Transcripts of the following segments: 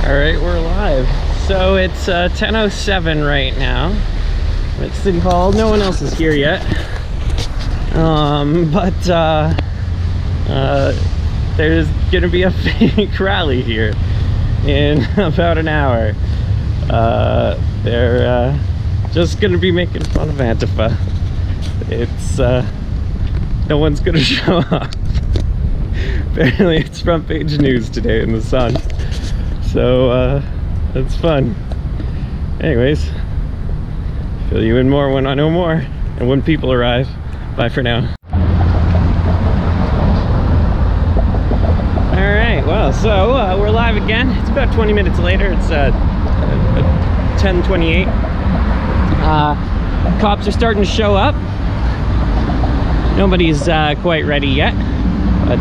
Alright, we're live. So it's 10:07 right now at City Hall. No one else is here yet. There's gonna be a fake rally here in about an hour. They're just gonna be making fun of Antifa. It's no one's gonna show up. Apparently it's front page news today in the Sun. So it's fun. Anyways, fill you in more when I know more and when people arrive. Bye for now. Alright, well, so we're live again. It's about 20 minutes later. It's 10:28. Cops are starting to show up. Nobody's quite ready yet, but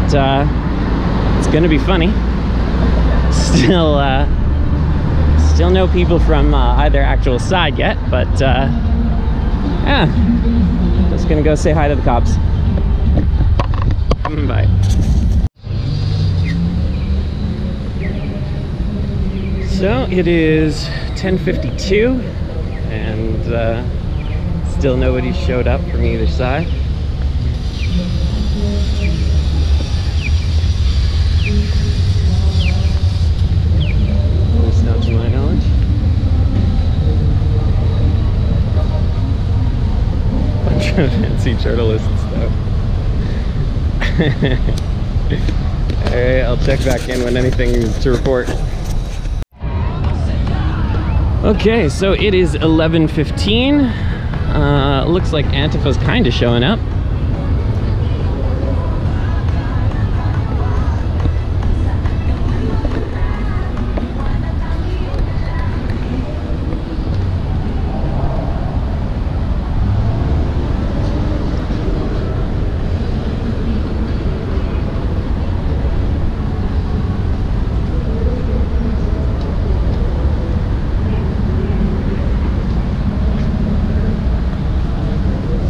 it's gonna be funny. Still no people from either actual side yet, but yeah, just gonna go say hi to the cops. Bye. So it is 10:52 and still nobody showed up from either side. Not to my knowledge. Bunch of fancy journalists though. Alright, I'll check back in when anything is to report. Okay, so it is 11:15. Looks like Antifa's kind of showing up.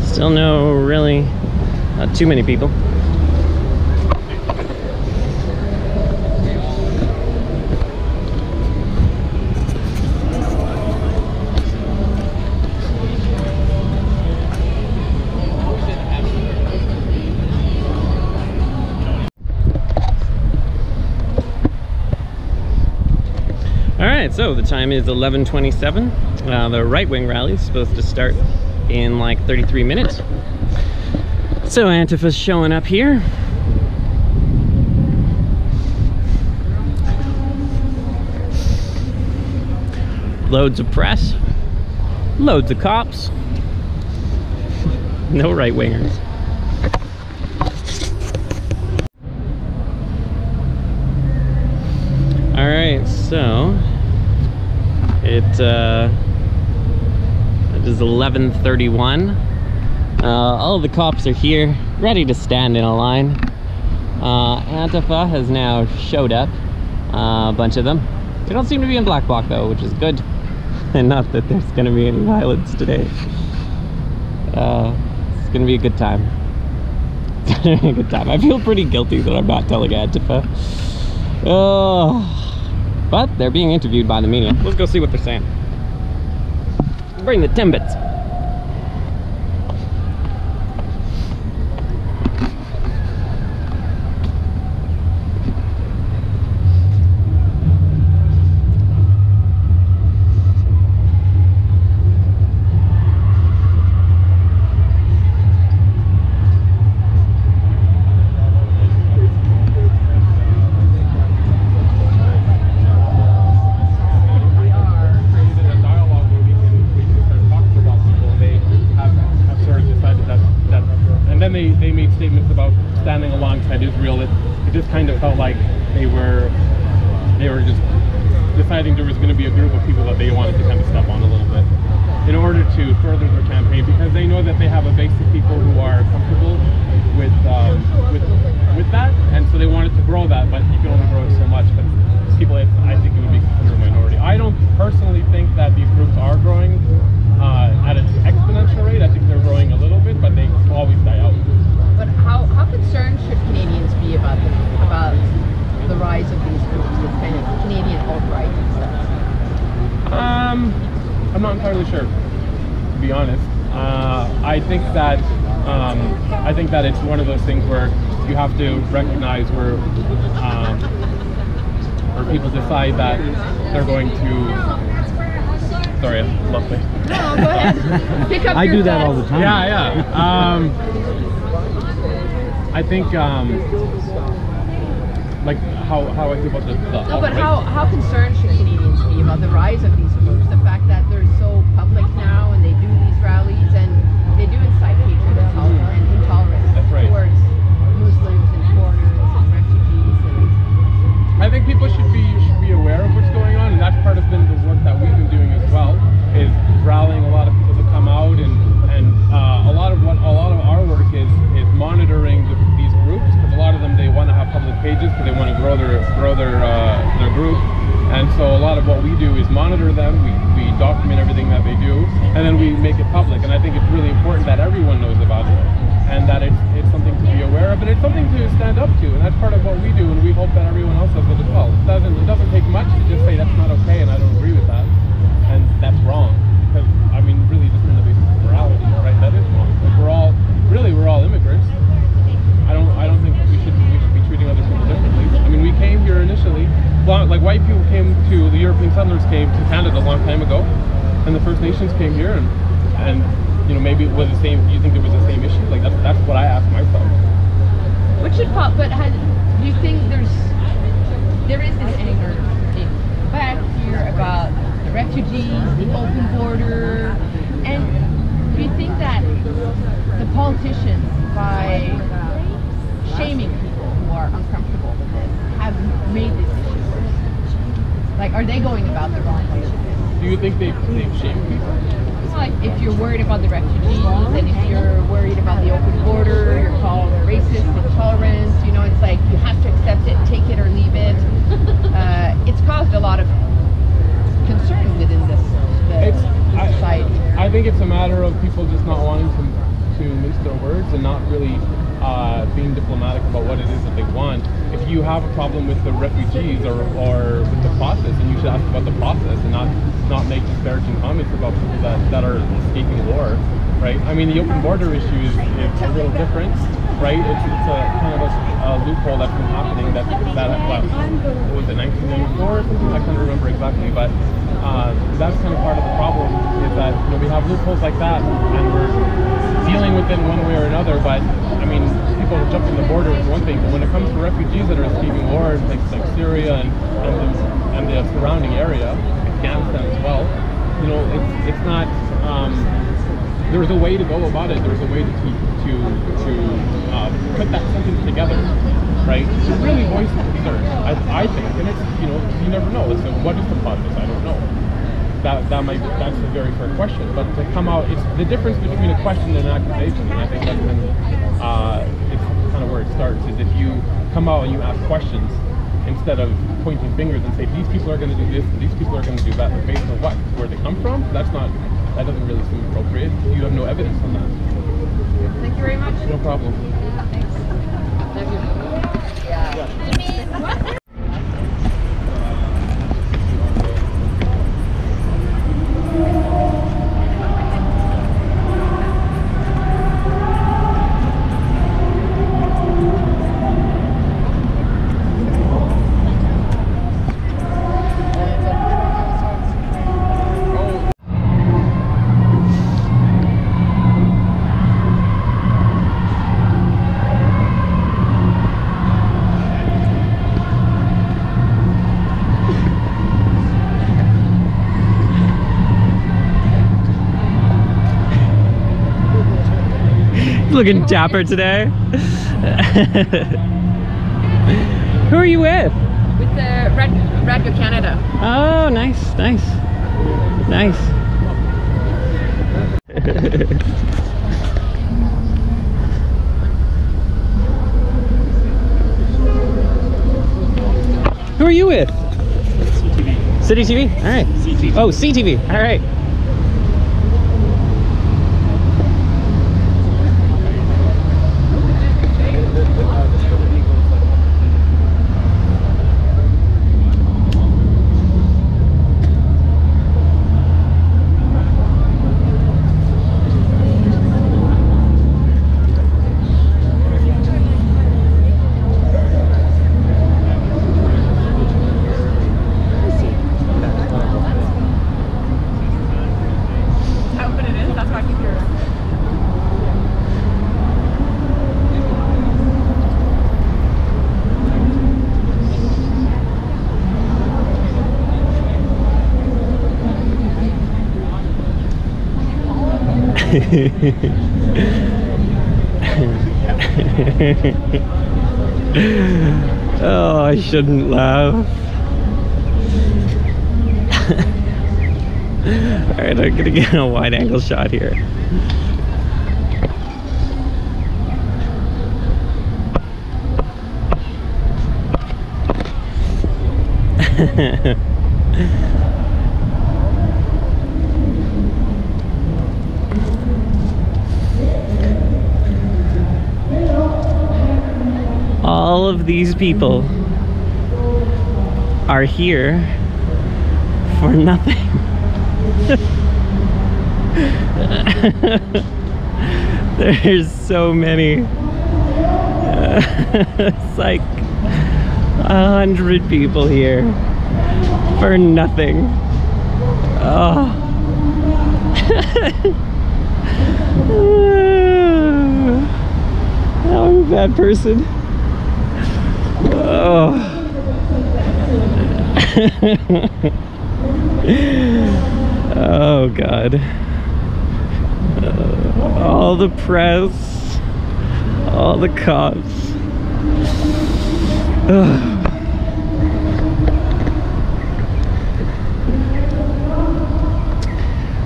Still no, really, not too many people. All right, so the time is 11:27. The right-wing rally is supposed to start in like 33 minutes. So Antifa's showing up here. Loads of press, loads of cops, no right-wingers. All right, so it is 11:31. All the cops are here, ready to stand in a line. Antifa has now showed up, a bunch of them. They don't seem to be in black bloc though, which is good. And not that there's gonna be any violence today. It's gonna be a good time. It's gonna be a good time. I feel pretty guilty that I'm not telling Antifa. But they're being interviewed by the media. Let's go see what they're saying. Bring the Timbits. They made statements about standing alongside Israel. It just kind of felt like they were just deciding there was going to be a group of people that they wanted to kind of step on a little bit in order to further their campaign, because they know that they have a base of people who are comfortable with that, and so they wanted to grow that, but you can only grow it so much. But people, I think it would be considered a minority. I don't personally think that these groups are growing at an exponential rate. I think they're growing a little bit, but they always die out. But how concerned should Canadians be about the rise of these groups, this kind of Canadian alt-right? entirely sure, to be honest. I think that it's one of those things where you have to recognize where people decide that they're going to. Sorry, I lost me. No, go ahead. Pick up I your do that all thoughts. the time. Yeah. I think like how I feel about the No, but alt-right. how concerned should Canadians be about the rise of these groups? The fact that they're so public now and they do these rallies and they do incite hatred and intolerance That's right. towards Muslims and foreigners and refugees. I think people should be aware of what's going on, and that's part of the work that we've been doing as well, is rallying a lot of people to come out, and a lot of our work is monitoring these groups, because a lot of them, they want to have public pages because they want to grow their group, and so a lot of what we do is monitor them. We document everything that they do, and then we make it public. And I think it's really important that everyone knows about it, and that it's something to be aware of, and it's something to stand up to, and that's part of what we do, and we hope that everyone else does it as well. It doesn't take much to just say that's not okay and I don't agree with that, and that's wrong, because I mean, really, just on the basis of morality, right? That is wrong. Like, we're all immigrants. I don't think we should be treating other people differently. I mean, we came here initially, like white people came to, the European settlers came to Canada a long time ago, and the First Nations came here, and you know, maybe it was the same. Do you think there was the same issue? Like, that's what I ask myself. What should pop? But do you think there is this anger back here about the refugees, the open border, and do you think that the politicians, by shaming people who are uncomfortable with this, have made this issue worse? Like, are they going about the wrong way? Do you think they've shamed people? Like, if you're worried about the refugees, and if you're worried about the open border, you're called racist, intolerant, you know, it's like you have to accept it, take it or leave it. It's caused a lot of concern within society. I think it's a matter of people just not wanting to mince their words and not really being diplomatic about what it is that they want. If you have a problem with the refugees or with the process, then you should ask about the process and not make disparaging comments about people that are escaping war, right? I mean, the open border issue is a little different, right? It's a kind of a loophole that's been happening that what was it, 1994 or something? I can't remember exactly, but that's kind of part of the problem, is that, you know, we have loopholes like that and we're dealing with it in one way or another. But I mean, people jumping the border is one thing, but when it comes to refugees that are escaping war in places like Syria and the surrounding area, Afghanistan as well, you know, it's not. There's a way to go about it. There's a way to put that sentence together, right? To really voice concern, I think, and it's, you know, you never know. So what is the process? I don't know. That's a very fair question. But to come out, it's the difference between a question and an accusation, and I think that's when it's kind of where it starts. Is if you come out and you ask questions instead of pointing fingers and say these people are going to do this and these people are going to do that, based on what, where they come from. That doesn't really seem appropriate. You have no evidence on that. Thank you very much. No problem. Thanks. Thank you. Yeah. Looking dapper today. Who are you with? With the Radio Canada. Oh, nice, nice, nice. Who are you with? CTV. City TV? All right. CTV. Oh, CTV. All right. Oh, I shouldn't laugh. Alright, I'm gonna get a wide angle shot here. All of these people are here for nothing. There's so many. It's like 100 people here for nothing. Oh. I'm a bad person. Oh. Oh God. All the press, all the cops.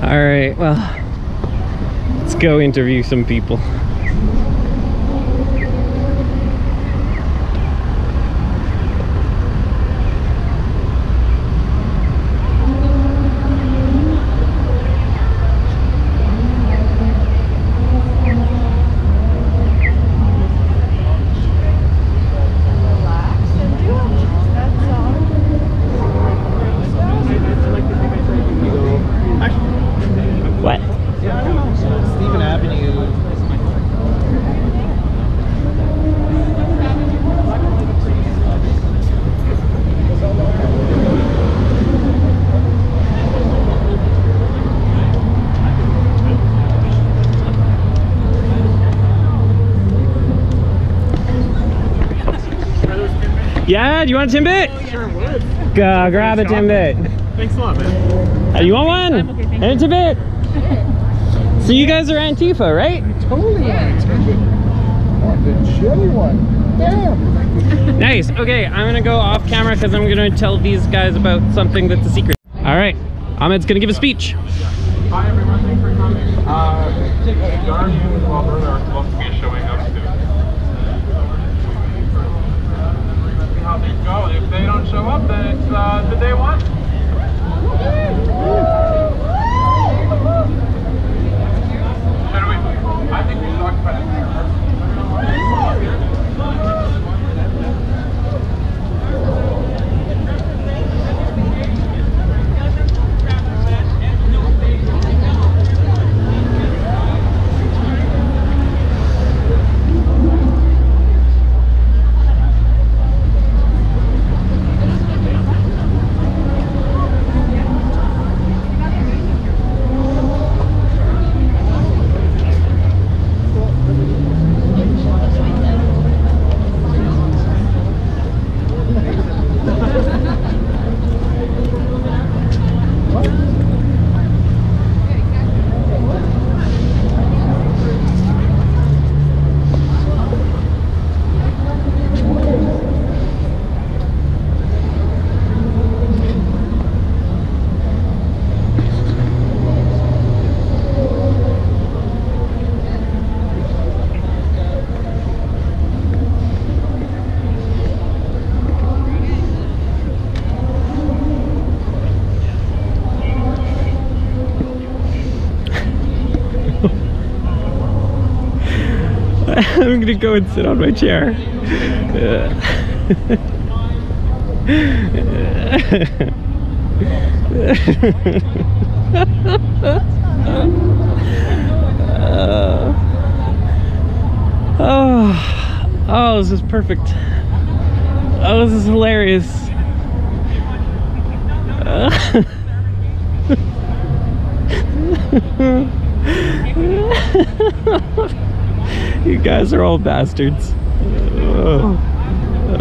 All right, well, let's go interview some people. What? Yeah, I don't know. Stephen Avenue. Yeah, do you want a Timbit? Sure would. Grab a Timbit. Thanks a lot, man. You want one? And a Timbit. So you guys are Antifa, right? Totally Antifa. Oh, the chilly one. Damn. Nice. Okay, I'm gonna go off camera because I'm gonna tell these guys about something that's a secret. All right, Ahmed's gonna give a speech. Hi everyone, thanks for coming. Darn you and Robert are supposed to be showing up soon. See how things go. If they don't show up, then it's the day one. Should we? I think we should occupy that chair first. I'm gonna go and sit on my chair. Oh, this is perfect. Oh, this is hilarious. You guys are all bastards.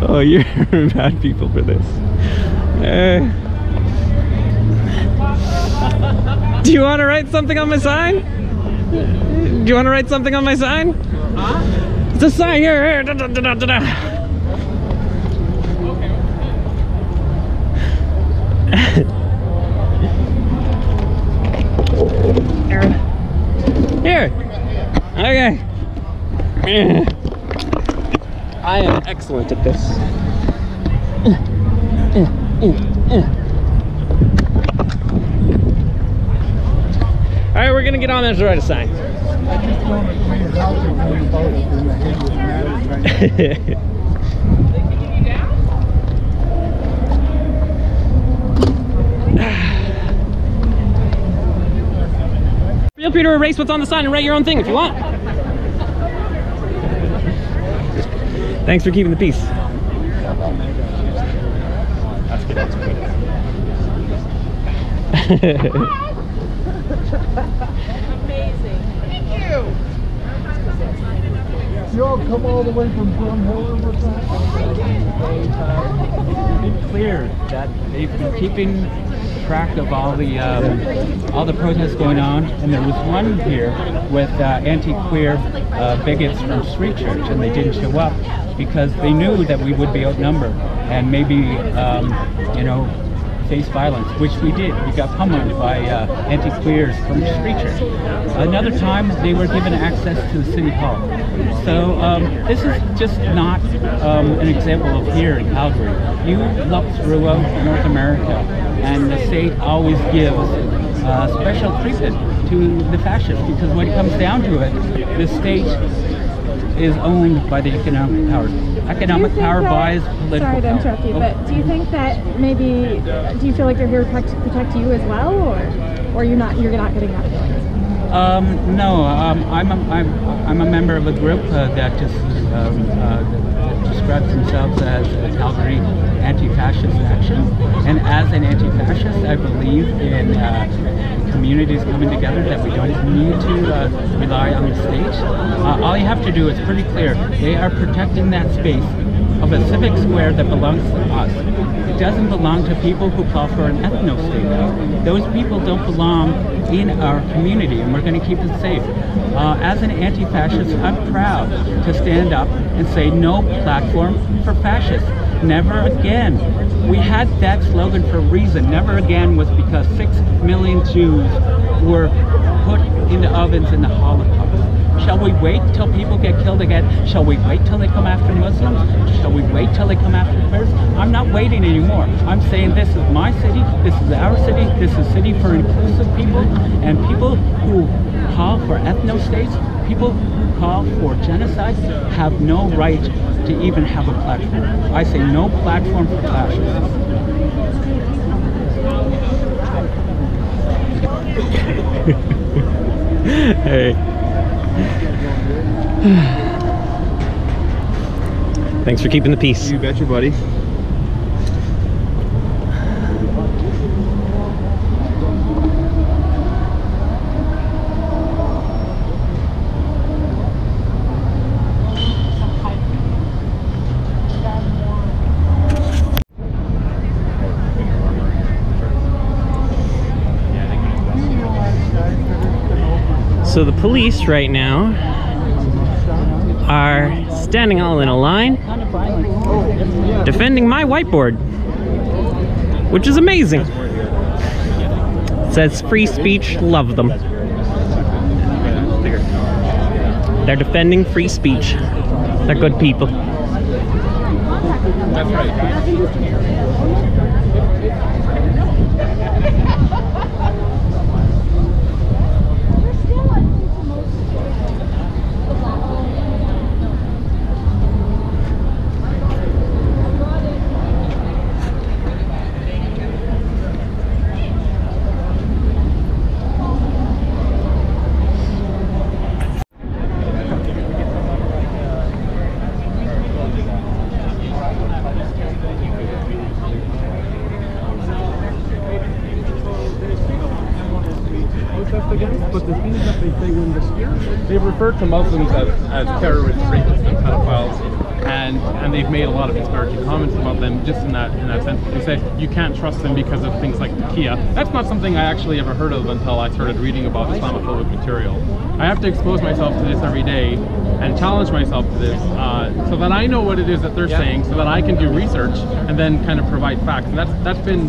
Oh, you're bad people for this. Do you want to write something on my sign? Do you want to write something on my sign? Huh? It's a sign here. Da, da, da, da, da. Here. Okay. I am excellent at this. All right, we're gonna get on there to write a sign. Feel free to erase what's on the sign and write your own thing if you want. Thanks for keeping the peace. That's good. That's good. Amazing. Thank you. You all come all the way from Brumhill or It's clear that they've been keeping track of all the protests going on, and there was one here with anti-queer bigots from Street Church, and they didn't show up because they knew that we would be outnumbered and maybe you know, face violence, which we did. We got pummeled by anti-queers from Street Church. Another time they were given access to the City Hall. So this is just not an example of here in Calgary. You look throughout North America and the state always gives special treatment to the fascists, because when it comes down to it, the state is owned by the economic powers. Economic power buys political Sorry to power. interrupt you, but do you think that maybe, do you feel like they're here to protect you as well, or you're not getting that feeling? No, I'm a member of a group that just describes themselves as a Calgary anti-fascist action, and as an anti-fascist, I believe in communities coming together, that we don't need to rely on the state. All you have to do is pretty clear. They are protecting that space of a civic square that belongs to us. It doesn't belong to people who call for an ethno-state. Those people don't belong in our community, and we're going to keep it safe. As an anti-fascist, I'm proud to stand up and say no platform for fascists. Never again. We had that slogan for a reason. Never again was because 6 million Jews were put into ovens in the Holocaust. Shall we wait till people get killed again? Shall we wait till they come after Muslims? Shall we wait till they come after Queers? I'm not waiting anymore. I'm saying this is my city, this is our city, this is a city for inclusive people, and people who call for ethno-states, people who call for genocide have no right to even have a platform. I say no platform for fascists. Hey. Thanks for keeping the peace. You betcha, buddy. So the police right now are standing all in a line defending my whiteboard, which is amazing. It says free speech, love them. They're defending free speech. They're good people. That's right. But the things that they say when they refer to Muslims as terrorists, rapists, and pedophiles, and they've made a lot of disparaging comments about them just in that sense. They say you can't trust them because of things like Kia. That's not something I actually ever heard of until I started reading about Islamophobic material. I have to expose myself to this every day and challenge myself to this so that I know what it is that they're saying, so that I can do research and then kind of provide facts. And that's been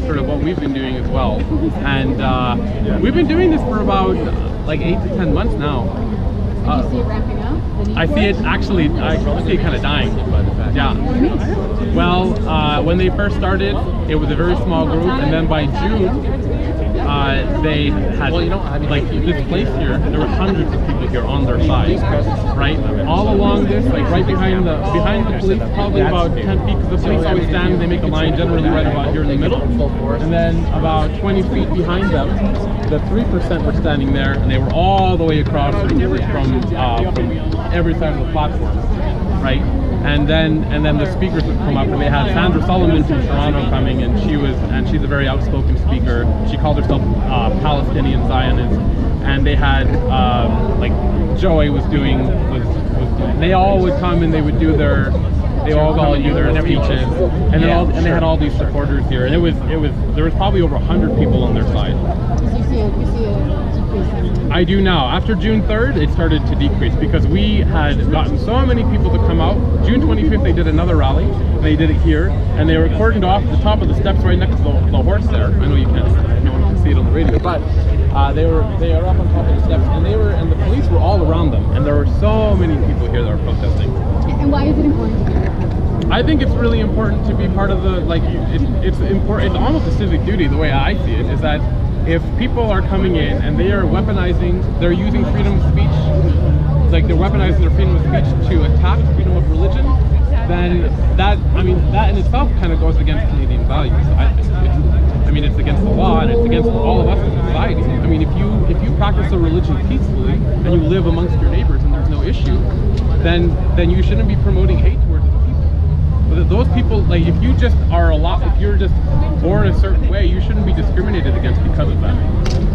sort of what we've been doing as well. And we've been doing this for about like 8 to 10 months now. Do you see it ramping up? I see it actually, I see it kind of dying. Yeah. Well, when they first started, it was a very small group, and then by June, they had, like, this place here, there were hundreds of people here on their side, right? All along this, like right behind the police, probably about 10 feet, because the police always stand, they make a line generally right about here in the middle. And then about 20 feet behind them, the 3% were standing there, and they were all the way across from every side of the platform, right? And then the speakers would come up, and they had Sandra Solomon from Toronto coming, and she's a very outspoken speaker. She called herself Palestinian Zionist, and they had like Joey was doing. They all would come and they would do their. They all do their speeches, and they had all these supporters here, and there was probably over 100 people on their side. You see a decrease. I do now. After June 3rd, it started to decrease because we had gotten so many people to come out. June 25th, they did another rally. They did it here, and they were cordoned off the top of the steps right next to the horse there. I know you can't, no one can see it on the radio, but they were up on top of the steps, and the police were all around them, and there were so many people here that were protesting. And why is it important to be here? I think it's really important to be part of the, like, it's important. It's almost a civic duty, the way I see it, is that if people are coming in and they are they're using freedom of speech, like they're weaponizing their freedom of speech to attack freedom of religion, then that in itself kind of goes against Canadian values. It's against the law, and it's against all of us as a society. I mean, if you practice a religion peacefully and you live amongst your neighbors and there's no issue, then you shouldn't be promoting hate towards other people. But those people, like, if you're just born a certain way, you shouldn't be discriminated against because of that.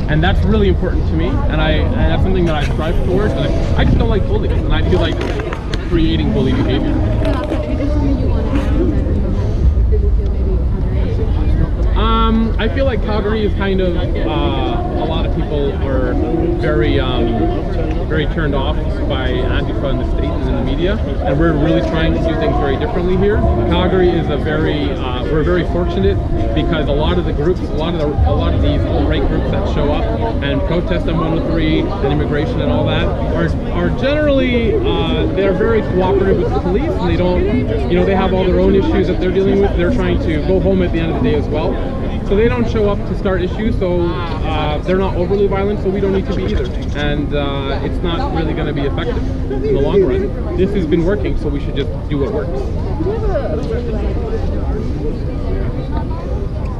And that's really important to me, and that's something that I strive towards. And I just don't like bullies, and I feel like creating bully behavior. I feel like Calgary is kind of a lot of people are very turned off by Antifa in the States and in the media, and we're really trying to do things very differently here. Calgary is we're very fortunate because a lot of the groups, a lot of these alt-right groups that show up and protest on 103 and immigration and all that are generally they're very cooperative with the police, and they don't, they have all their own issues that they're dealing with. They're trying to go home at the end of the day as well. So they don't show up to start issues, so they're not overly violent, so we don't need to be either. And it's not really going to be effective in the long run. This has been working, so we should just do what works.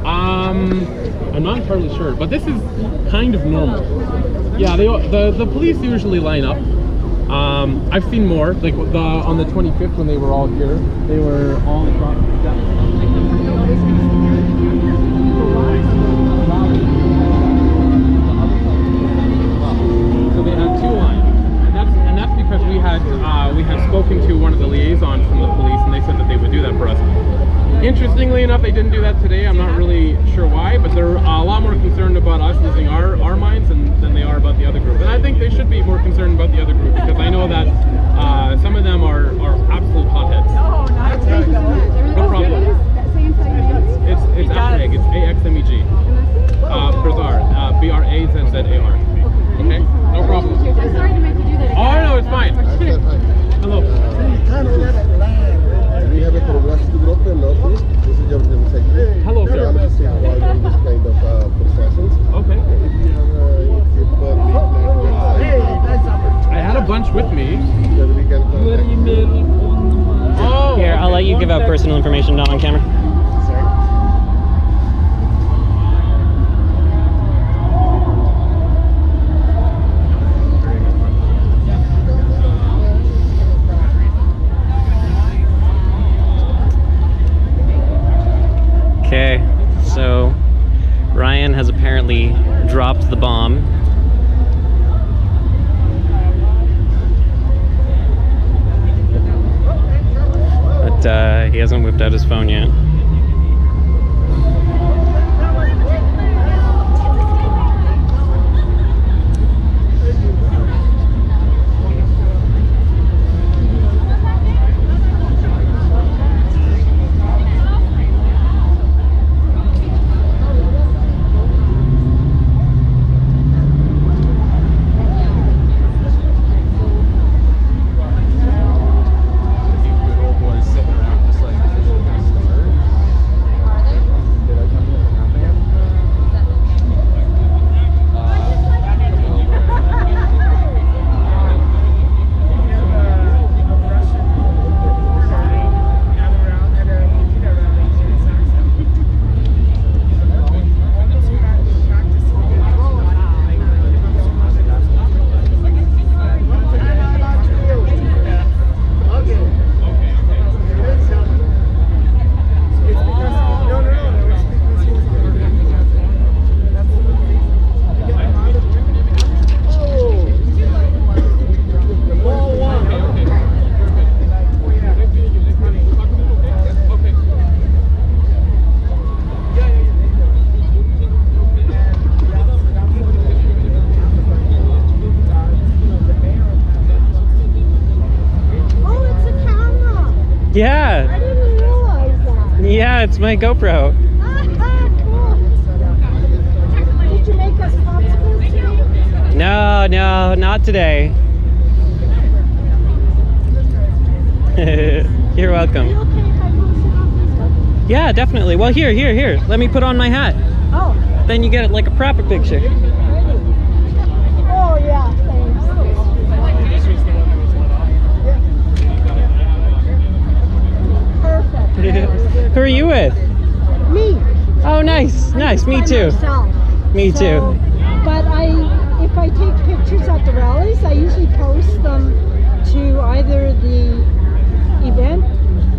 I'm not entirely sure, but this is kind of normal. Yeah, the police usually line up. I've seen more, like on the 25th when they were all here, they were all across the steps. So they had two lines, and that's because we had spoken to one of the liaisons from the police, and they said that they would do that for us. Interestingly enough, they didn't do that today. I'm not really sure why, but they're a lot more concerned about us losing our minds than they are about the other group. And I think they should be more concerned about the other group, because I know that some of them are absolute hotheads. No problem. It's Axmeg. It's Axmeg. Brazar. Brazzar. Okay? No problem. I'm sorry to make you do that again. Oh, no, it's fine. Hello. We have a progressive group in Northeast. This is your General Secretary. Hello, sir. I'm just involved in this kind of processions. Okay. If you have I had a bunch with me. then we can contact. Oh. Here, I'll let you give out personal information, not on camera. Okay, so Ryan has apparently dropped the bomb. He hasn't whipped out his phone yet. Yeah. I didn't realize that. Yeah, it's my GoPro. Cool. Did you make us popsicles today? No, no, not today. You're welcome. Are you okay if I post it on Facebook? Yeah, definitely. Well, here. Let me put on my hat. Oh. Then you get it like a proper picture. Ready. Oh yeah, thanks. Perfect. Who are you with? Me. Oh, nice. Nice. Me By too. myself. Me So, too. But if I take pictures at the rallies, I usually post them to either the event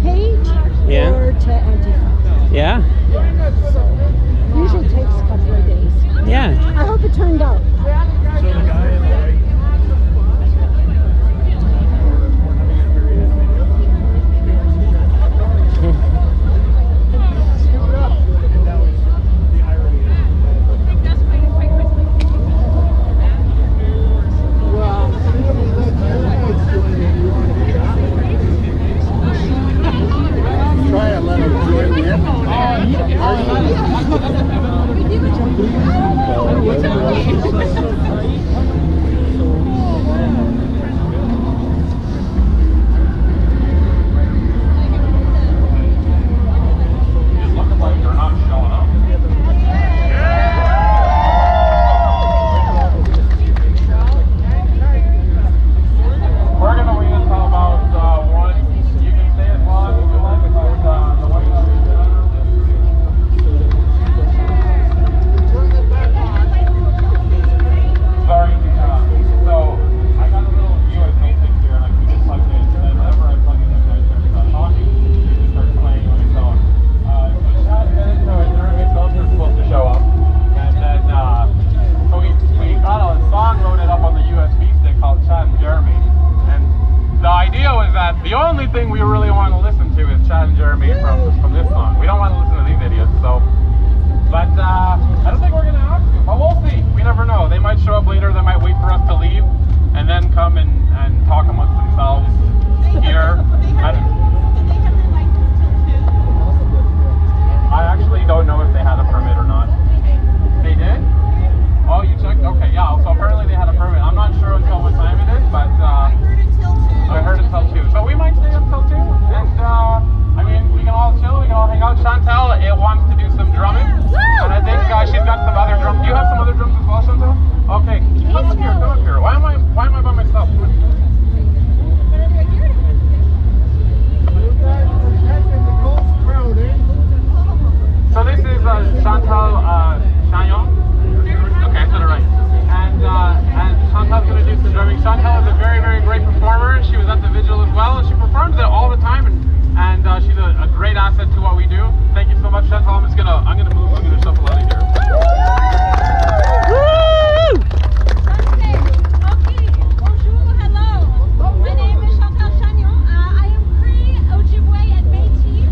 page Yeah. or to Antifa. Yeah. So usually takes a couple of days. Yeah. I hope it turned out. Try and let them join in. We're going to wait until about 1. You can stay as long as you like, but the White House is sorry. So I got a little USB stick here, and I keep it plugged in. And whenever I plug in the guys start talking, it starts playing on its own. So Chad and Jeremy both are supposed to show up. And then so we got a song loaded up on the USB stick called Chad and Jeremy. And the idea was that the only thing we really want to listen to is Chad and Jeremy from this song. We don't want to listen to these idiots, so. But I don't think we're going to have to. But we'll see. We never know. They might show up later. They might wait for us to leave and then come and talk amongst themselves here. I actually don't know if they had a permit or not. They did? Oh, you checked? Okay, yeah. So apparently they had a permit. I'm not sure until what time it is, but I heard until 2. So we might stay until 2. And I mean, we can all chill. We can all hang out. Chantal wants to do some drumming. And I think she's got some other drums. Do you have some other drums as well, Chantal? Okay. Come up here. Come up here. Why am I by myself? So this is Chantal Chagnon. Okay, I said it right. And Chantal's going to do some drumming. Chantal is a very, very great performer. She was at the vigil as well, and she performs it all the time. And she's a great asset to what we do. Thank you so much, Chantal. I'm gonna move. I'm gonna shuffle out of here. Woo! Okay, bonjour, hello. My name is Chantal Chagnon. I am Cree, Ojibwe, and Métis.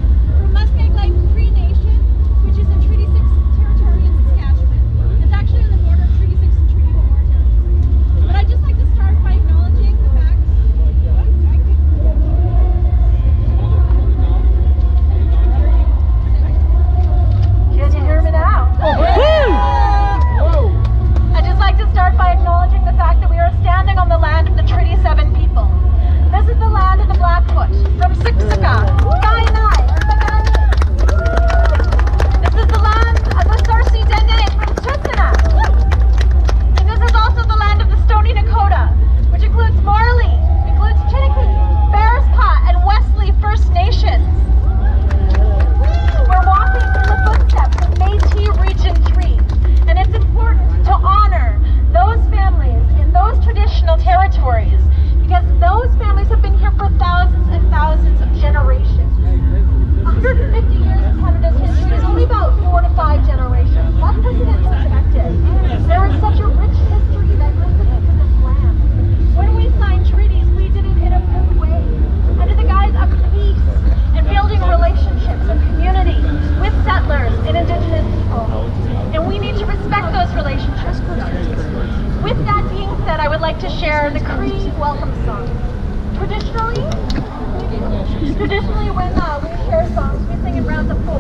Traditionally, when we share songs, we sing in rounds of 4.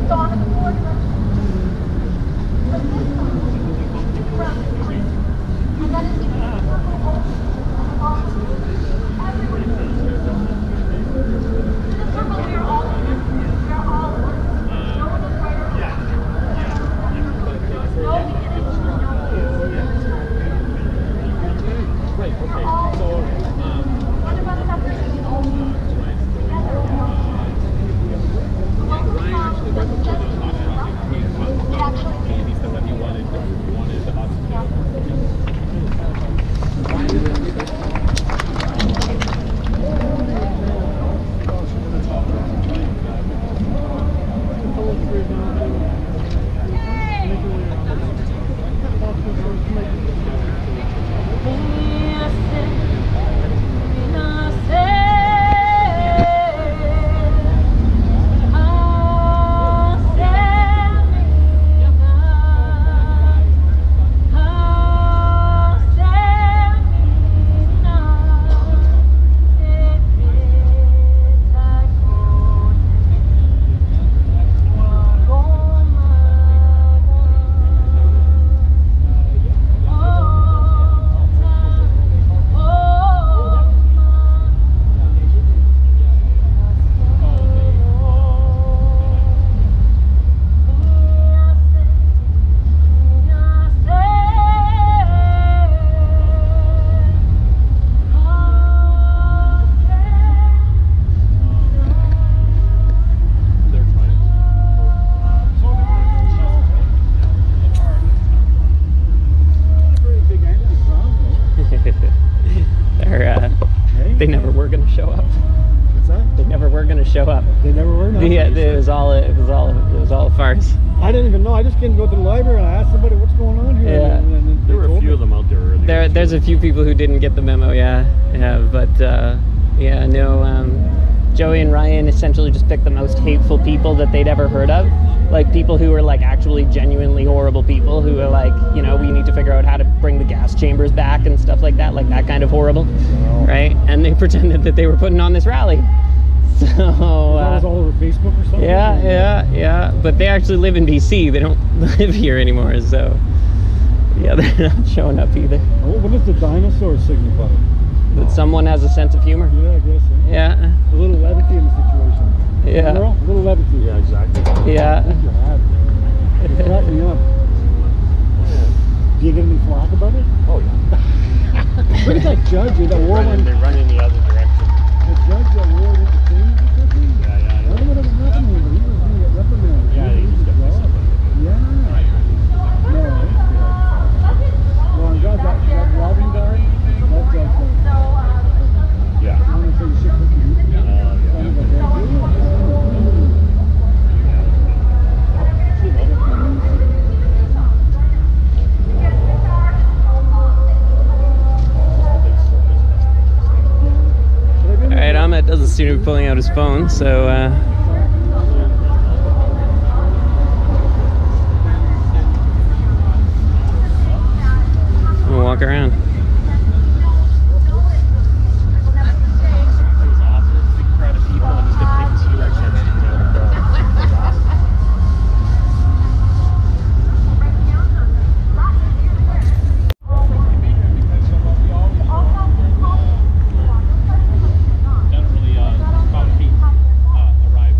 Dawn of the 4 directions. But this song is round of 3. And that is to keep the circle open and all everyone in the circle. In the circle, we are all in it. We are all in it. No one is right or wrong. No beginnings, no ends. Right, okay. So, one of us have to sing it all together. Ryan actually wrote the song on it. It actually He said that he wanted us They never were gonna show up. What's that? They never were gonna show up. They never were. No. Yeah, it was all a farce. I didn't even know. I just came to go to the library and I asked somebody what's going on here. Yeah. And There were a few of them out there earlier. There's a few people who didn't get the memo. Yeah, but yeah, no. Joey and Ryan essentially just picked the most hateful people that they'd ever heard of. Like people who are like actually genuinely horrible people who are like, you know, we need to figure out how to bring the gas chambers back and stuff like that kind of horrible, right? And they pretended that they were putting on this rally. So that was all over Facebook or something? Yeah. But they actually live in BC. They don't live here anymore, so yeah, they're not showing up either. What does the dinosaur signify? That someone has a sense of humor. Yeah, I guess. Yeah. A little levity in the situation. Yeah. Girl, a little levity. Yeah, exactly. Yeah. I think you have. You cracked me up. Do you get any flack about it? Oh, yeah. Look at that judge, that war one. They run in the other direction. The judge that war went to change or something? Yeah. I don't know what was happening, but he was going to get reprimanded. Yeah, he just got messed up. Yeah. No. Well, I'm glad that Robin guard, that judge. Yeah. I want to say shit with you. Alright, Ahmed doesn't seem to be pulling out his phone, so we'll walk around. Arrived.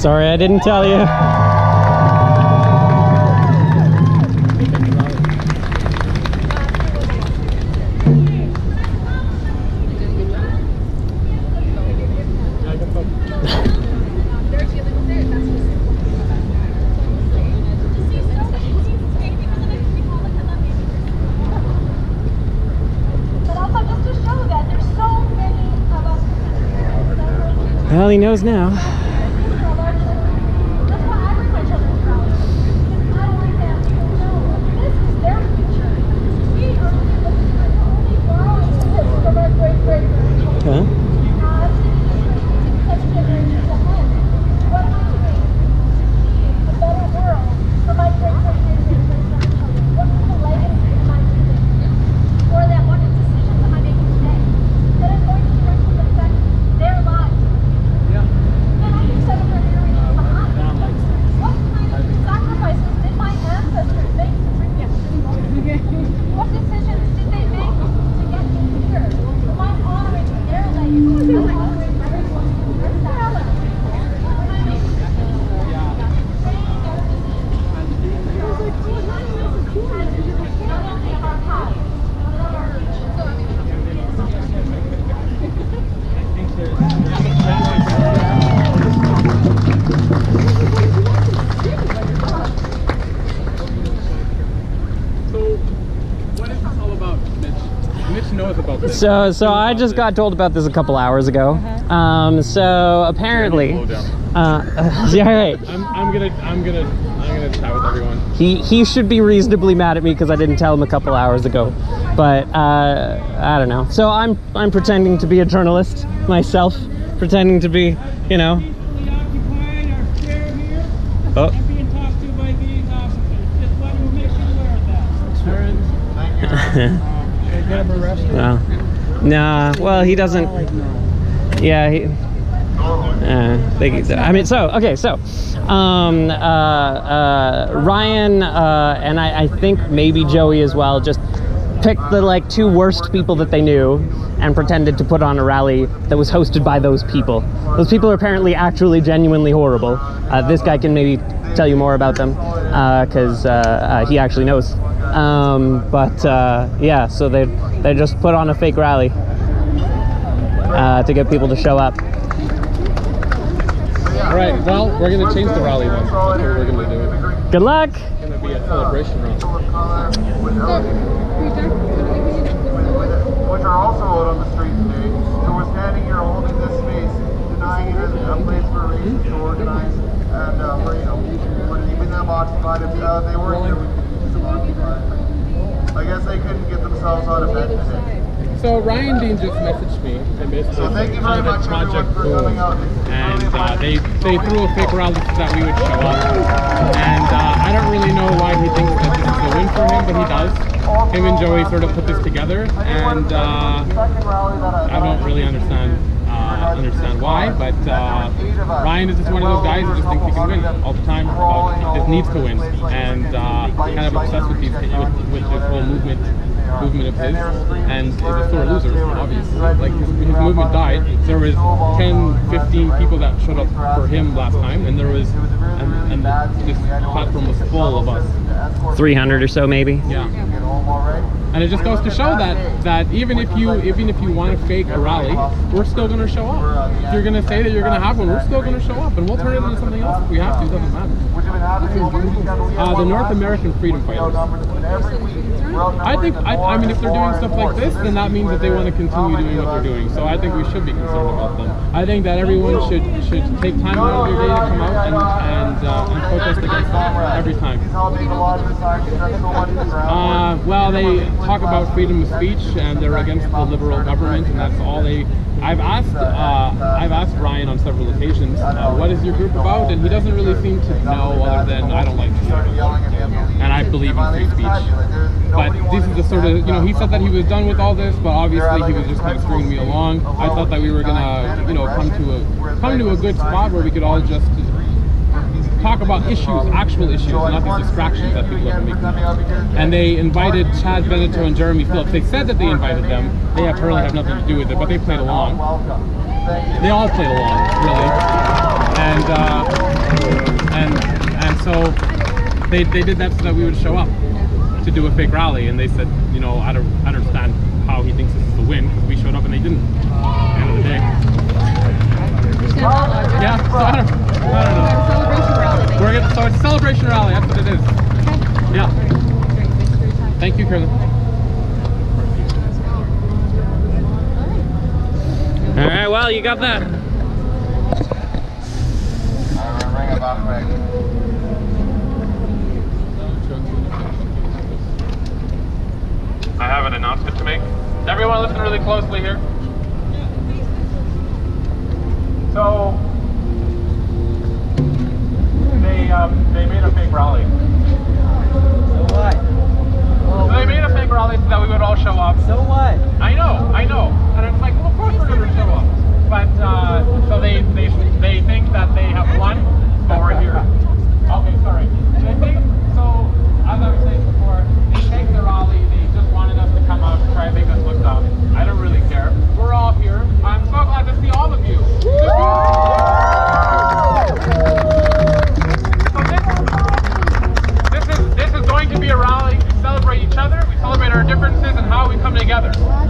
Sorry, I didn't tell you. Well, he knows now. Huh? So I just got told about this a couple hours ago. So apparently, yeah, right. I'm gonna chat with everyone. He should be reasonably mad at me because I didn't tell him a couple hours ago, but I don't know. So I'm pretending to be a journalist myself, pretending to be, you know. Oh. Well, nah. Well, he doesn't. Yeah. I mean, so okay. So, Ryan and I think maybe Joey as well just picked the like two worst people that they knew and pretended to put on a rally that was hosted by those people. Those people are apparently actually genuinely horrible. This guy can maybe tell you more about them because he actually knows. Yeah, so they just put on a fake rally to get people to show up. All right, well, we're going to change the rally then. That's what we're going to do. Good luck! It's going to be a celebration rally. Which are also out on the street today. So we're standing here holding this space, denying it as a place for races to organize, and we're keeping them occupied. If they weren't here, we could keep them occupied. I guess they couldn't get themselves out of bed today. So Ryan Dean just messaged me and basically So thank you very much Project for Boom, coming out. and they threw a fake rally so that we would show up. And I don't really know why he thinks that this is a win for him, but he does. Him and Joey sort of put this together, and I don't really understand why, but Ryan is just one of those guys who just thinks he can win all the time, just needs to win, and kind of obsessed with this whole movement of his, and is a sore loser, obviously. Like his movement died. There was 10, 15 people that showed up for him last time, and there was, and this platform was full of us. 300 or so, maybe. Yeah. And it just goes to show that even if you want to fake a rally, we're still going to show up. If you're going to say that you're going to have one, we're still going to show up, and we'll turn it into something else if we have to. It doesn't matter. The North American Freedom Fighters. I mean, if they're doing stuff like this, then that means that they want to continue doing what they're doing. So I think we should be concerned about them. I think that everyone should take time out of their day to come out and protest against them every time. Well, they talk about freedom of speech and they're against the liberal government, and that's all they. I've asked Ryan on several occasions, what is your group about, and he doesn't really seem to know other than I don't like freedom, and I believe in free speech. But this is the sort of, he said that he was done with all this, but obviously he was just kind of stringing me along. I thought that we were gonna, come to a good spot where we could all just talk about issues, actual issues, not these distractions that people have been making. And they invited Chad Benito and Jeremy Phillips. They said that they invited them. They apparently have nothing to do with it, but they played along. They all played along, really. And they did that so that we would show up to do a fake rally, and they said, you know, I don't understand how he thinks this is a win because we showed up and they didn't. At the end of the day. Yeah, so I don't know. Celebration rally. So it's a celebration rally, that's what it is. Yeah. Thank you, Carolyn. All right, well, you got that. Ring of Axmeg. I have an announcement to make. Everyone listen really closely here. So, they made a fake rally. So what? So they made a fake rally so that we would all show up. So what? I know. And it's like, well, of course we're going to show up. But, so they think that they have won, but we're here. Okay, sorry. They think, so, as I was saying before, they take the rally, they just wanted us to come out and try and make us look dumb. I don't really care. We're all here. I'm so glad to see all of you. So this is going to be a rally. We celebrate each other, we celebrate our differences and how we come together. I'm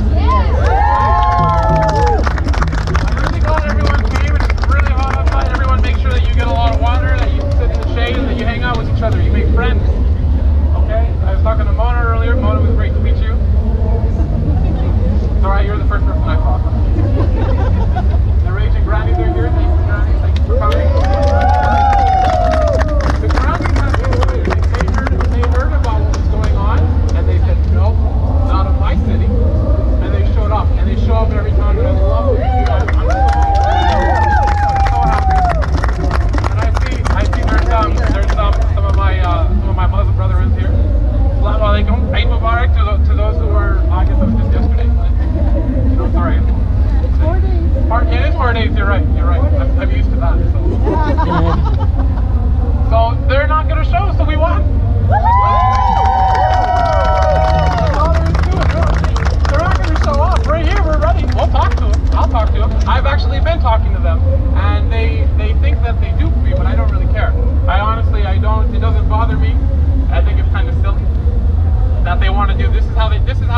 really glad everyone came, and it's really hot outside. Everyone make sure that you get a lot of water, that you sit in the shade, and that you hang out with each other. You make friends. Okay? I was talking to Mona earlier. Mona, was great to meet you. It's alright, you're the first person I saw. The Raging Grannies are here. Thank you, Grannies. Thank you for coming. The Grannies have been here. They heard about what was going on, and they said, no, not in my city. And they showed up, and they show up every time, and I love it. I'm so happy. And I see there's some of my Muslim brothers here. Assalamu alaikum. Eid Mubarak to those who were, I guess it was just yesterday. You know, sorry. It's 4 days. It is 4 days, you're right. I'm used to that. So they're not going to show, so we won. That's all there is to it. They're not going to show up. We're here, we're ready. We'll talk to them. I'll talk to them. I've actually been talking to them, and they think that they do me, but I don't really care. I don't. It doesn't bother me. I think it's kind of silly that they want to do. This is how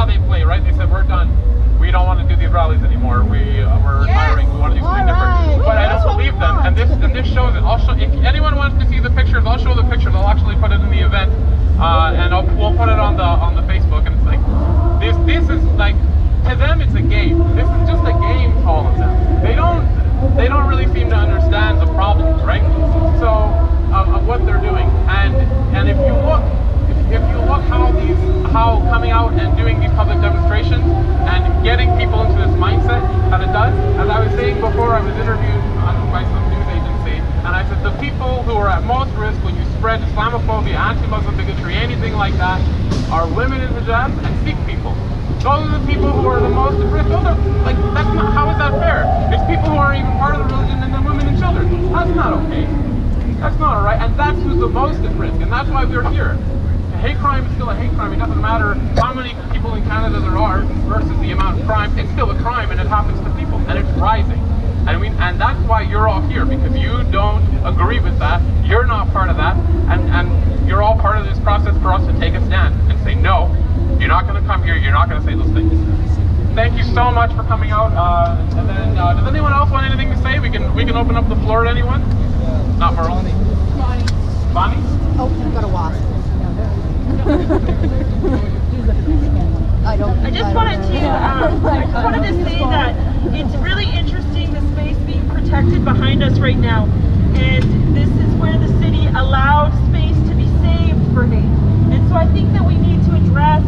they play, right? They said, we're done. We don't want to do these rallies anymore. We're retiring. We want to do something different. But I don't believe them. And this shows it. If anyone wants to see the pictures, I'll show the pictures. I'll actually put it in the event, and we'll put it on the Facebook. And it's like this is like, to them it's a game. This is just a game to all of them. They don't really seem to understand the problems, right? So of what they're doing. And if you look how coming out and doing these public demonstrations and getting people into this mindset that it does, as I was saying before, I was interviewed by some news agency, and I said the people who are at most risk when you spread Islamophobia, anti-Muslim bigotry, anything like that, are women in hijab and Sikh people. Those are the people who are the most at risk. How is that fair? It's people who aren't even part of the religion, and then women and children. That's not okay. That's not alright, and that's who's the most at risk, and that's why we're here. Hate crime is still a hate crime. It doesn't matter how many people in Canada there are versus the amount of crime. It's still a crime, and it happens to people, and it's rising. And that's why you're all here, because you don't agree with that. You're not part of that, and you're all part of this process for us to take a stand and say, no, you're not going to come here. You're not going to say those things. Thank you so much for coming out. And then, does anyone else want anything to say? We can open up the floor to anyone. Not Merle. Bonnie. Oh, I've got a wasp. I just wanted to say that it's really interesting, the space being protected behind us right now, and this is where the city allowed space to be saved for hate. And so I think that we need to address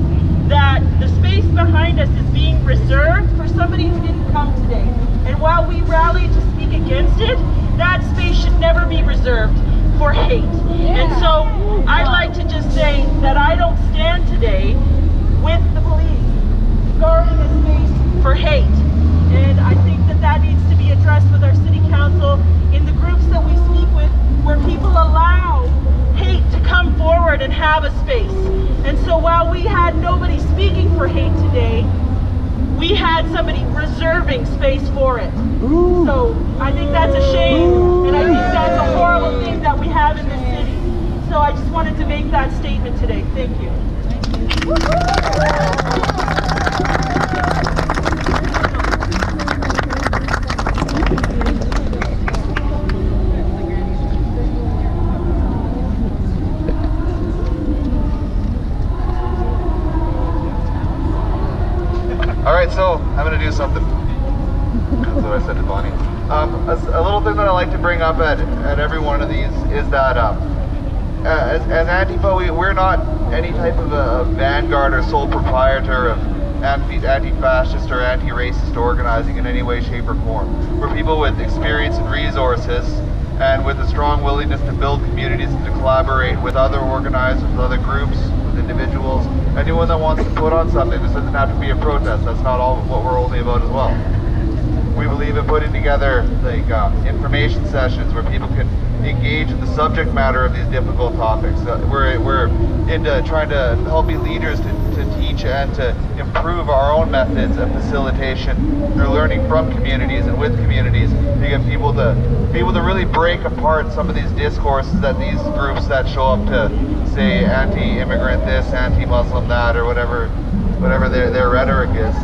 that the space behind us is being reserved for somebody who didn't come today. And while we rally to speak against it, that space should never be reserved for hate. And so I'd like to just say that I don't stand today with the police guarding a space for hate. And I think that needs to be addressed with our city council, in the groups that we speak with, where people allow hate to come forward and have a space. And so while we had nobody speaking for hate today, we had somebody reserving space for it. So I think that's a shame, and I think that's a horrible thing that we have in this city. So I just wanted to make that Thank you. All right, so I'm gonna do something. That's what I said to Bonnie. A little thing that I like to bring up at every one of these is that as Antifa, we're not any type of a vanguard or sole proprietor of anti-fascist or anti-racist organizing in any way, shape, or form. We're people with experience and resources, and with a strong willingness to build communities and to collaborate with other organizers, with other groups, with individuals. Anyone that wants to put on something, this doesn't have to be a protest. That's not all what we're only about as well. We believe in putting together like information sessions where people can engage in the subject matter of these difficult topics. We're into trying to help be leaders to teach and to improve our own methods of facilitation through learning from communities and with communities to get people to really break apart some of these discourses that these groups that show up to say anti-immigrant this, anti-Muslim that, or whatever their rhetoric is.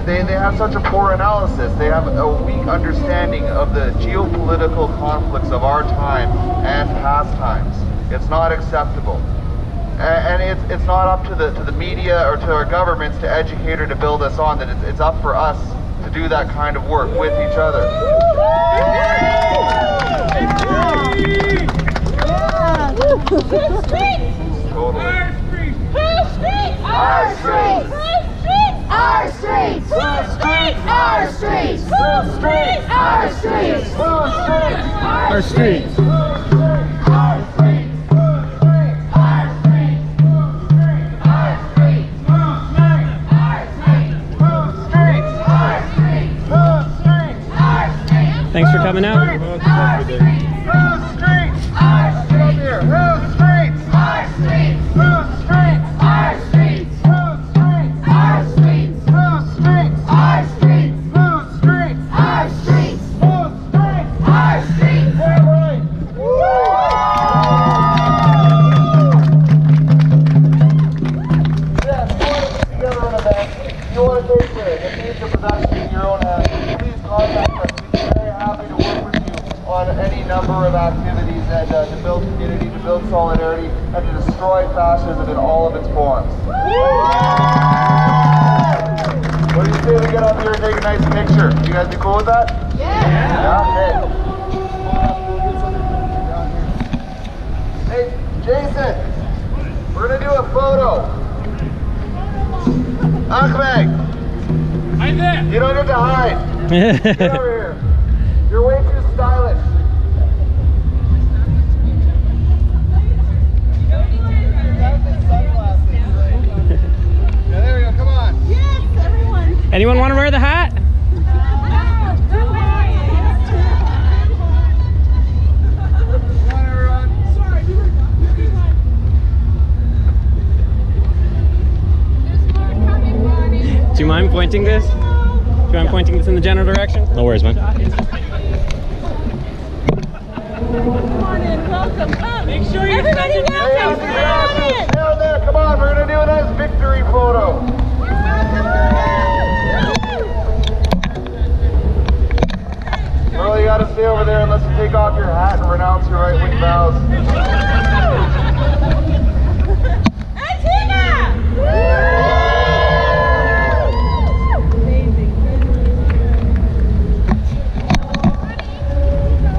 They have such a poor analysis. They have a weak understanding of the geopolitical conflicts of our time and past times. It's not acceptable. And it's not up to the media or to our governments to educate or to build us on. That it's up for us to do that kind of work with each other. Totally. Our streets! Our streets! Our streets! Our streets! Our streets! Our streets! Our streets! Thanks for coming out. Solidarity and to destroy fascism in all of its forms. What do you say we get up here and take a nice picture? You guys be cool with that? Yeah, okay. Hey, Jason, we're gonna do a photo. Axmeg, Hi there. you don't have to hide. Get over here. You're way too stylish. Anyone want to wear the hat? Do you mind pointing this? Do you mind pointing this in the general direction? No worries, man. Come on in, welcome. Come. Make sure you everybody welcome. Down there, come on, we're gonna do a nice victory photo. Well, you gotta stay over there unless you take off your hat and renounce your right-wing vows. Antifa!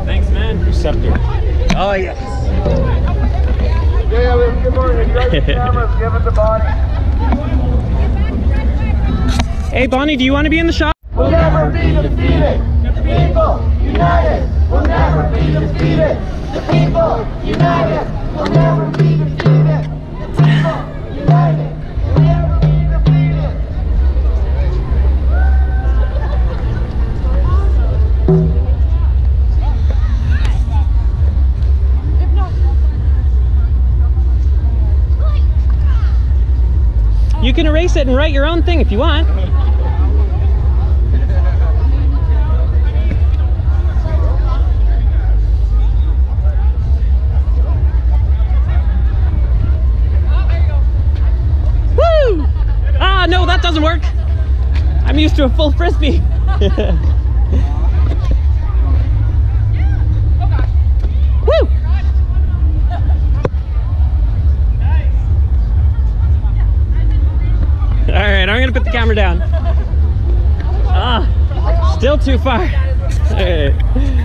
Thanks, man. Receptor. Oh, yes. Yeah, let's get more. You guys the cameras, give it to Bonnie. Hey, Bonnie, do you want to be in the shot? We'll never be defeated. The people united will never be defeated. The people united will never be defeated. The people united will never be defeated. You can erase it and write your own thing if you want. doesn't work. I'm used to a full frisbee. Woo! All right, I'm gonna put the camera down. Ah, still too far. All right.